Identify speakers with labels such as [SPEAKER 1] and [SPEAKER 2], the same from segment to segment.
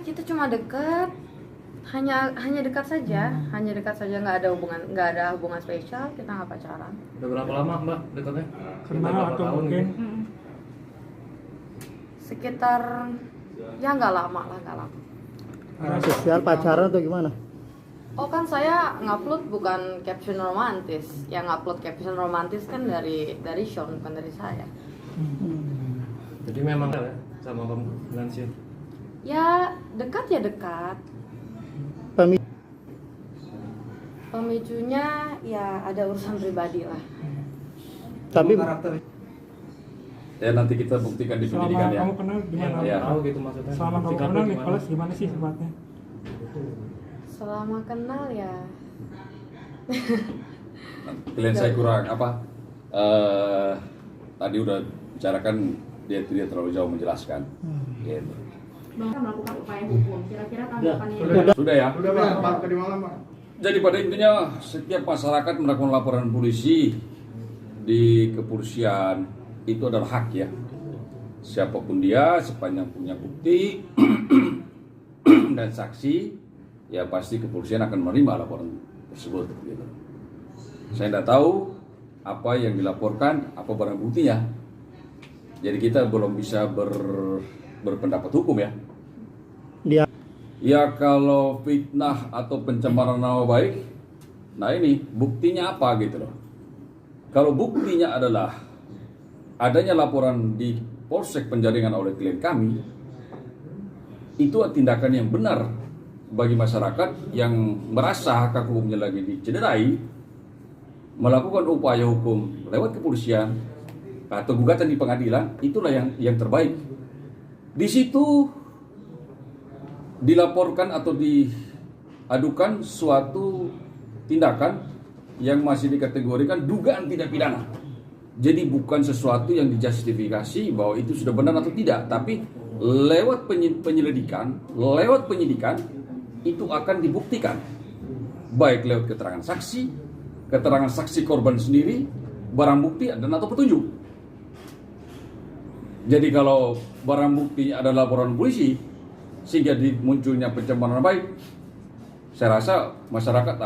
[SPEAKER 1] Kita cuma dekat, hanya dekat saja, nggak ada hubungan spesial, kita nggak pacaran.
[SPEAKER 2] Udah berapa lama Mbak dekatnya?
[SPEAKER 3] Kenal atau mungkin
[SPEAKER 1] Sekitar ya nggak lama.
[SPEAKER 4] Sosial pacaran atau gimana?
[SPEAKER 1] Oh kan saya ngupload bukan caption romantis, yang ngupload caption romantis kan dari Sean, bukan dari saya.
[SPEAKER 2] Jadi memang ya sama kamu Nancy.
[SPEAKER 1] Ya dekat ya dekat.
[SPEAKER 4] Pemi-
[SPEAKER 1] Pemicunya ya ada urusan pribadi lah.
[SPEAKER 4] Tapi
[SPEAKER 5] Ya nanti kita buktikan di
[SPEAKER 3] selama
[SPEAKER 5] penyidikan ya.
[SPEAKER 3] kamu kenal gimana?
[SPEAKER 5] Ya.
[SPEAKER 2] Tahu gitu maksudnya.
[SPEAKER 3] Selama kamu
[SPEAKER 2] Sikapnya
[SPEAKER 3] kenal
[SPEAKER 2] gimana?
[SPEAKER 3] Nicholas gimana sih sifatnya?
[SPEAKER 1] Selama kenal ya
[SPEAKER 5] Klien saya kurang apa? Tadi udah bicarakan dia terlalu jauh menjelaskan. Gitu.
[SPEAKER 6] Bahkan melakukan upaya hukum. Kira-kira tanggapannya
[SPEAKER 5] Sudah ya.
[SPEAKER 7] Udah Pak, tadi malam Pak.
[SPEAKER 5] Jadi pada intinya setiap masyarakat melakukan laporan polisi di kepolisian itu adalah hak ya. Siapapun dia, sepanjang punya bukti dan saksi, ya pasti kepolisian akan menerima laporan tersebut. Gitu. Saya tidak tahu apa yang dilaporkan, apa barang buktinya. Jadi kita belum bisa berpendapat hukum ya.
[SPEAKER 4] dia
[SPEAKER 5] Ya kalau fitnah atau pencemaran nama baik, nah ini buktinya apa gitu loh. Kalau buktinya adalah adanya laporan di Polsek Penjaringan oleh klien kami, itu tindakan yang benar bagi masyarakat yang merasa hak hukumnya lagi dicederai, melakukan upaya hukum lewat kepolisian atau gugatan di pengadilan, itulah yang terbaik. Di situ dilaporkan atau diadukan suatu tindakan yang masih dikategorikan dugaan tidak pidana. Jadi bukan sesuatu yang dijustifikasi bahwa itu sudah benar atau tidak, tapi lewat penyelidikan, lewat penyidikan itu akan dibuktikan. Baik lewat keterangan saksi korban sendiri, barang bukti dan atau petunjuk. Jadi kalau barang bukti adalah laporan polisi sehingga munculnya pencemaran baik, saya rasa masyarakat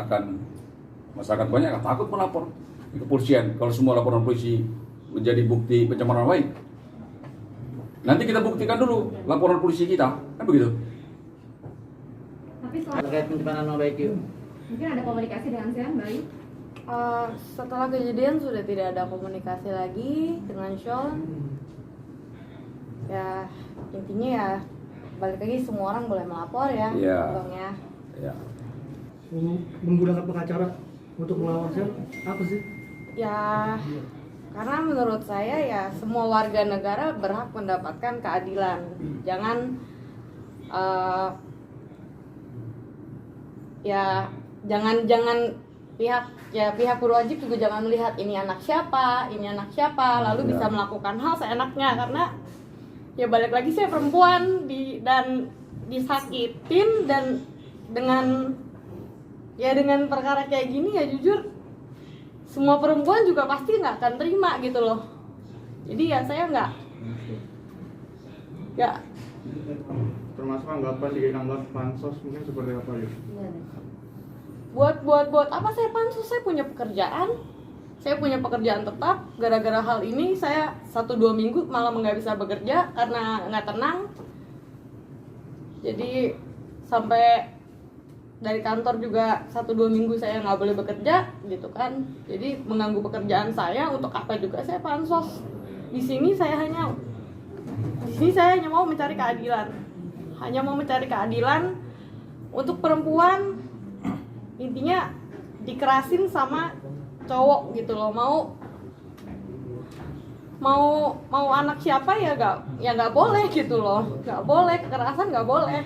[SPEAKER 5] banyak akan takut melapor ke kepolisian kalau semua laporan polisi menjadi bukti pencemaran baik. Nanti kita buktikan dulu laporan polisi kita, kan begitu?
[SPEAKER 6] tapi setelah
[SPEAKER 4] terkait pencemaran nama baik itu.
[SPEAKER 6] mungkin ada komunikasi dengan Sean baik.
[SPEAKER 1] setelah kejadian sudah tidak ada komunikasi lagi dengan Sean. Ya intinya ya balik lagi semua orang boleh melapor ya.
[SPEAKER 5] Iya.
[SPEAKER 1] Untungnya.
[SPEAKER 5] Ya.
[SPEAKER 7] Menggunakan pengacara untuk melawan Sean apa sih?
[SPEAKER 1] Ya karena menurut saya ya semua warga negara berhak mendapatkan keadilan. Jangan jangan pihak berwajib juga jangan melihat ini anak siapa lalu bisa melakukan hal seenaknya, karena ya balik lagi saya perempuan dan disakitin dan dengan perkara kayak gini ya jujur semua perempuan juga pasti nggak akan terima gitu loh. Jadi ya saya nggak
[SPEAKER 7] Termasuk anggapan dianggap pansos mungkin seperti apa ya?
[SPEAKER 1] buat apa saya pansus, saya punya pekerjaan tetap. Gara-gara hal ini saya 1-2 minggu malah nggak bisa bekerja karena nggak tenang. Jadi sampai dari kantor juga 1-2 minggu saya nggak boleh bekerja gitu kan. Jadi mengganggu pekerjaan saya, untuk apa juga saya pansos. Di sini saya hanya mau mencari keadilan. Hanya mau mencari keadilan untuk perempuan. Intinya dikerasin sama cowok gitu loh. Mau anak siapa ya nggak boleh gitu loh. Nggak boleh, kekerasan nggak boleh.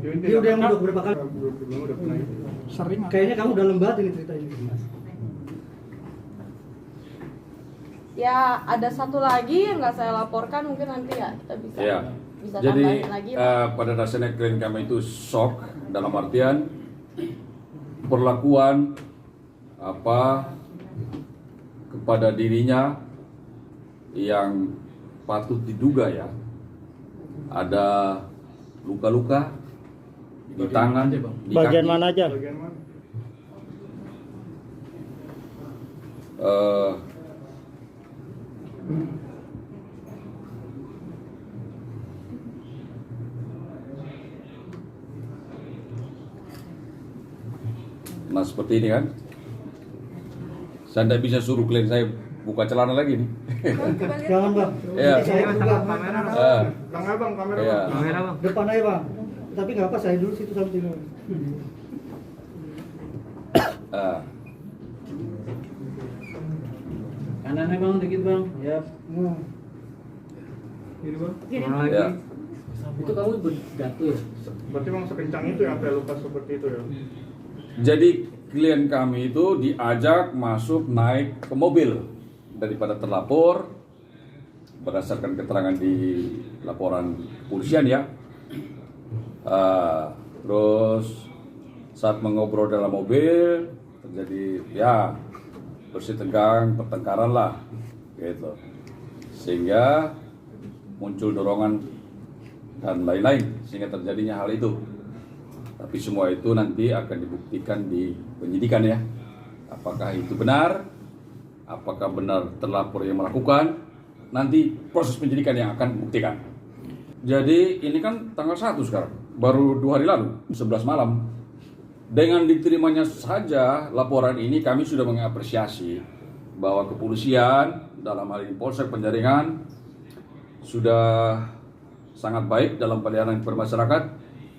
[SPEAKER 8] Dia udah berapa kali?
[SPEAKER 7] Udah pernah itu.
[SPEAKER 3] Sering.
[SPEAKER 8] Kayaknya kamu udah lembat ini ceritanya.
[SPEAKER 1] Ya ada satu lagi yang nggak saya laporkan, mungkin nanti ya kita bisa
[SPEAKER 5] Ya.
[SPEAKER 1] tambahin
[SPEAKER 5] Jadi
[SPEAKER 1] lagi.
[SPEAKER 5] pada dasarnya klien kami itu shock dalam artian perlakuan kepada dirinya yang patut diduga ya ada luka-luka di tangan, di
[SPEAKER 4] Bagian
[SPEAKER 5] kaki.
[SPEAKER 4] mana aja?
[SPEAKER 7] Bagian mana?
[SPEAKER 5] Nah seperti ini kan. Saya tidak bisa suruh klien saya buka celana lagi nih.
[SPEAKER 8] Jangan bang.
[SPEAKER 5] Iya.
[SPEAKER 8] Nanti saya juga.
[SPEAKER 7] Bang Abang, kamera
[SPEAKER 5] Iya.
[SPEAKER 7] bang.
[SPEAKER 8] Depan aja bang. Tapi nggak apa, saya dulu situ samping.
[SPEAKER 5] Ah.
[SPEAKER 4] Kanannya bang, dikit bang. Ya.
[SPEAKER 8] Nah.
[SPEAKER 5] Ya.
[SPEAKER 4] Itu kamu jatuh ya?
[SPEAKER 7] Berarti bang sekencang itu yang sampai luka seperti itu ya?
[SPEAKER 5] Jadi klien kami itu diajak masuk naik ke mobil daripada terlapor berdasarkan keterangan di laporan kepolisian ya. Terus saat mengobrol dalam mobil terjadi ya bersih tegang, pertengkaran lah gitu, sehingga muncul dorongan dan lain-lain sehingga terjadinya hal itu. Tapi semua itu nanti akan dibuktikan di penyidikan ya. Apakah itu benar? Apakah benar terlapor yang melakukan? Nanti proses penyidikan yang akan membuktikan. Jadi ini kan tanggal 1 sekarang. Baru 2 hari lalu, 11 malam. Dengan diterimanya saja laporan ini kami sudah mengapresiasi bahwa kepolisian dalam hal ini Polsek Penjaringan sudah sangat baik dalam pelayanan kepada masyarakat,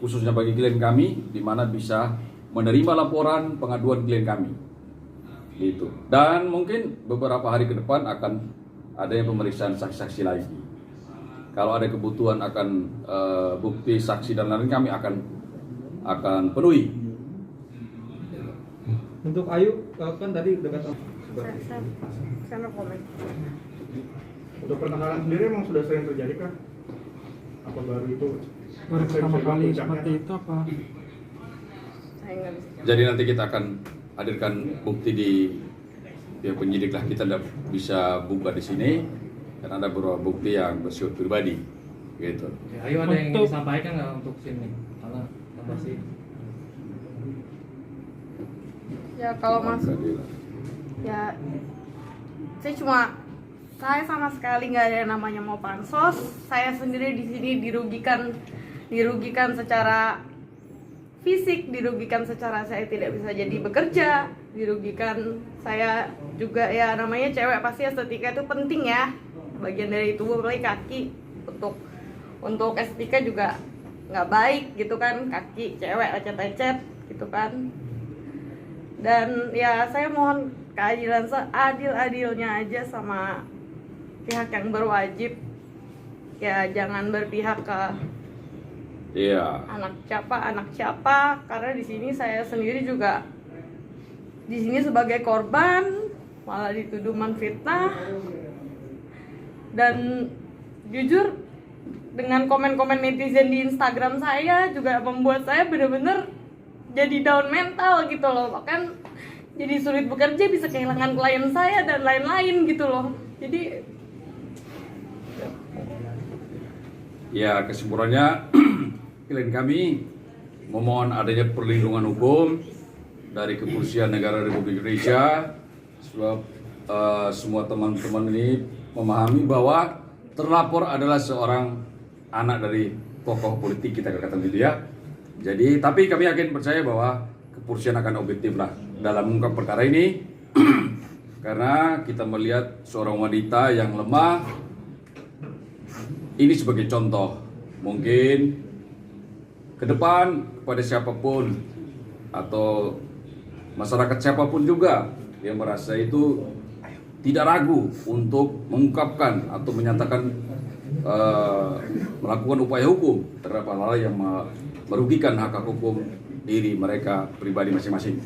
[SPEAKER 5] khususnya bagi klien kami, di mana bisa menerima laporan pengaduan klien kami. Gitu. Dan mungkin beberapa hari ke depan akan ada yang pemeriksaan saksi-saksi lagi. Kalau ada kebutuhan akan bukti saksi dan lain-lain kami akan penuhi.
[SPEAKER 9] Untuk Ayu kan tadi dekat
[SPEAKER 1] Saya no komen.
[SPEAKER 7] Untuk pertengkaran sendiri emang sudah sering terjadi kah? Apa baru itu?
[SPEAKER 3] Baru pertama
[SPEAKER 7] Bisa
[SPEAKER 3] kali
[SPEAKER 7] puncaknya?
[SPEAKER 3] seperti itu apa?
[SPEAKER 1] Saya nggak bisa jawab.
[SPEAKER 5] Jadi nanti kita akan hadirkan bukti di pihak penyidik lah, kita tidak bisa buka di sini karena ada beberapa bukti yang bersifat pribadi, gitu.
[SPEAKER 2] Ayo ada yang ingin
[SPEAKER 3] Untuk-
[SPEAKER 2] disampaikan nggak untuk sini? Karena masih
[SPEAKER 1] Ya kalau masuk ya saya sama sekali nggak ada yang namanya mau pansos. Saya sendiri di sini dirugikan secara fisik, dirugikan secara saya tidak bisa jadi bekerja, dirugikan saya juga ya, namanya cewek pasti estetika itu penting ya, bagian dari tubuh apalagi kaki, untuk estetika juga nggak baik gitu kan, kaki cewek lecet-lecet gitu kan. Dan ya saya mohon keadilan seadil-adilnya aja sama pihak yang berwajib. Ya jangan berpihak ke anak siapa, karena di sini saya sendiri juga di sini sebagai korban malah dituduh menfitnah. Dan jujur dengan komen-komen netizen di Instagram saya juga membuat saya benar-benar jadi down mental gitu loh, bahkan jadi sulit bekerja, bisa kehilangan klien saya dan lain-lain gitu loh. Jadi
[SPEAKER 5] ya kesimpulannya klien kami memohon adanya perlindungan hukum dari Kepolisian Negara Republik Indonesia, sebab semua teman-teman ini memahami bahwa terlapor adalah seorang anak dari tokoh politik, kita katakan gitu ya. Jadi, tapi kami yakin percaya bahwa kepolisian akan objektif lah dalam mengungkap perkara ini karena kita melihat seorang wanita yang lemah ini sebagai contoh. Mungkin ke depan kepada siapapun atau masyarakat siapapun juga yang merasa itu tidak ragu untuk mengungkapkan atau menyatakan melakukan upaya hukum terhadap hal-hal yang merugikan hak hukum diri mereka pribadi masing-masing.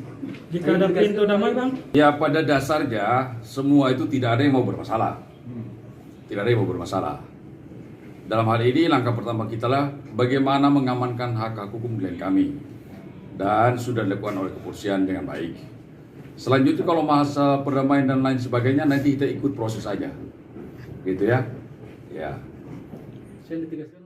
[SPEAKER 3] Jika ada pintu damai bang?
[SPEAKER 5] Ya pada dasarnya semua itu tidak ada yang mau bermasalah. Tidak ada yang mau bermasalah. Dalam hal ini langkah pertama kita lah bagaimana mengamankan hak hukum klien kami. Dan sudah dilakukan oleh kepolisian dengan baik. Selanjutnya kalau masa perdamaian dan lain sebagainya nanti kita ikut proses aja. Gitu ya. Ya.
[SPEAKER 4] Saya ditegaskan.